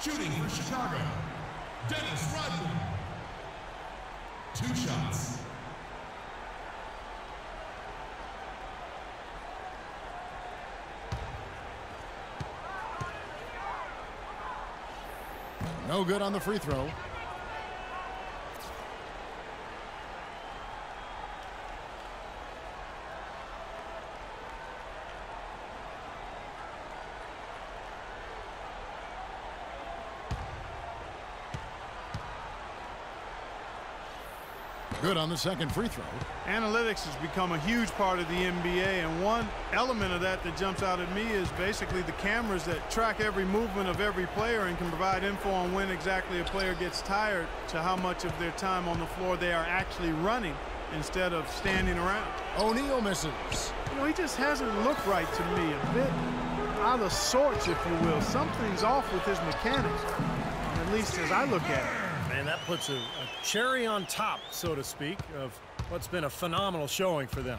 Shooting for Chicago, Dennis Rodman. 2 shots. No good on the free throw. Good on the second free throw. Analytics has become a huge part of the NBA, and one element of that that jumps out at me is basically the cameras that track every movement of every player and can provide info on when exactly a player gets tired to how much of their time on the floor they are actually running instead of standing around. O'Neal misses. You know, he just hasn't looked right to me. A bit out of sorts, if you will. Something's off with his mechanics, at least as I look at it. And that puts a cherry on top, so to speak, of what's been a phenomenal showing for them.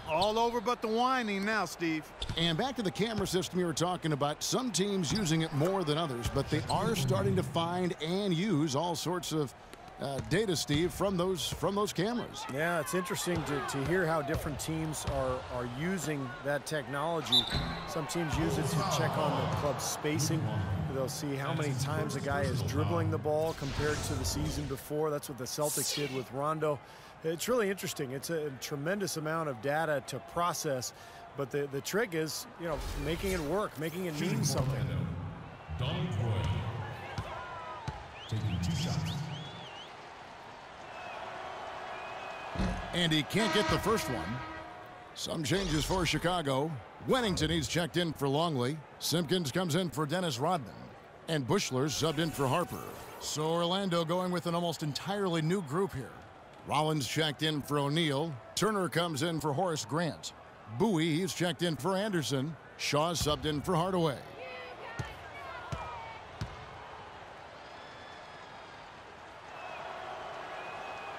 All over but the whining now, Steve. And back to the camera system you were talking about. Some teams using it more than others, but they are starting to find and use all sorts of data, Steve, from those cameras. Yeah, it's interesting to hear how different teams are using that technology. Some teams use it to check on the club's spacing. They'll see how many times a guy is dribbling the ball compared to the season before. That's what the Celtics did with Rondo. It's really interesting. It's a tremendous amount of data to process, but the trick is, you know, making it work, making it mean something. Donald Roy taking 2 shots. And he can't get the first one. Some changes for Chicago. Wennington, he's checked in for Longley. Simpkins comes in for Dennis Rodman. And Bushler's subbed in for Harper. So Orlando going with an almost entirely new group here. Rollins checked in for O'Neal. Turner comes in for Horace Grant. Bowie, he's checked in for Anderson. Shaw subbed in for Hardaway.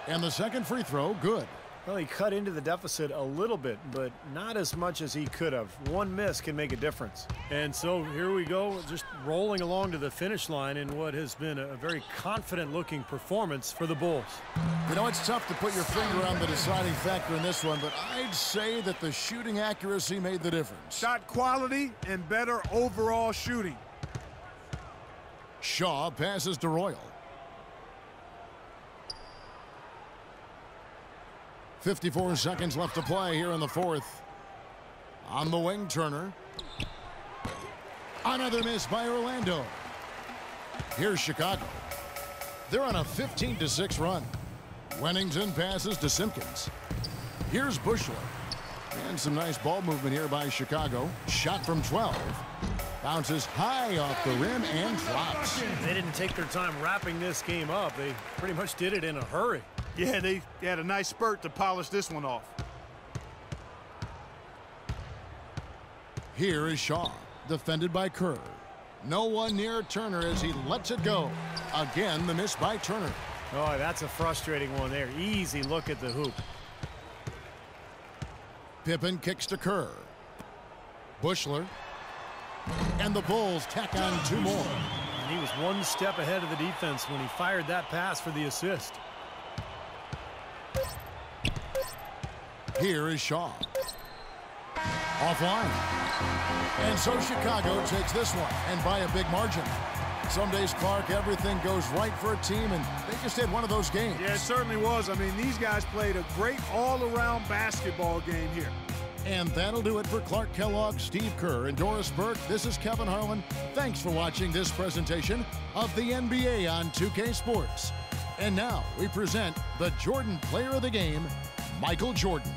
And the second free throw, good. Well, he cut into the deficit a little bit, but not as much as he could have. One miss can make a difference. And so here we go, just rolling along to the finish line in what has been a very confident-looking performance for the Bulls. You know, it's tough to put your finger on the deciding factor in this one, but I'd say that the shooting accuracy made the difference. Shot quality and better overall shooting. Shaw passes to Royal. 54 seconds left to play here in the fourth. On the wing, Turner. Another miss by Orlando. Here's Chicago. They're on a 15-6 run. Wennington passes to Simpkins. Here's Bushler. And some nice ball movement here by Chicago. Shot from 12. Bounces high off the rim and drops. They didn't take their time wrapping this game up. They pretty much did it in a hurry. Yeah, they had a nice spurt to polish this one off. Here is Shaw, defended by Kerr. No one near Turner as he lets it go. Again, the miss by Turner. Oh, that's a frustrating one there. Easy look at the hoop. Pippen kicks to Kerr. Bushler. And the Bulls tack on 2 more. And he was one step ahead of the defense when he fired that pass for the assist. Here is Shaw. Offline. And so Chicago takes this one, and by a big margin. Some days, Clark, everything goes right for a team, and they just had one of those games. Yeah, it certainly was. I mean, these guys played a great all-around basketball game here. And that'll do it for Clark Kellogg, Steve Kerr, and Doris Burke. This is Kevin Harlan. Thanks for watching this presentation of the NBA on 2K Sports. And now we present the Jordan Player of the Game, Michael Jordan.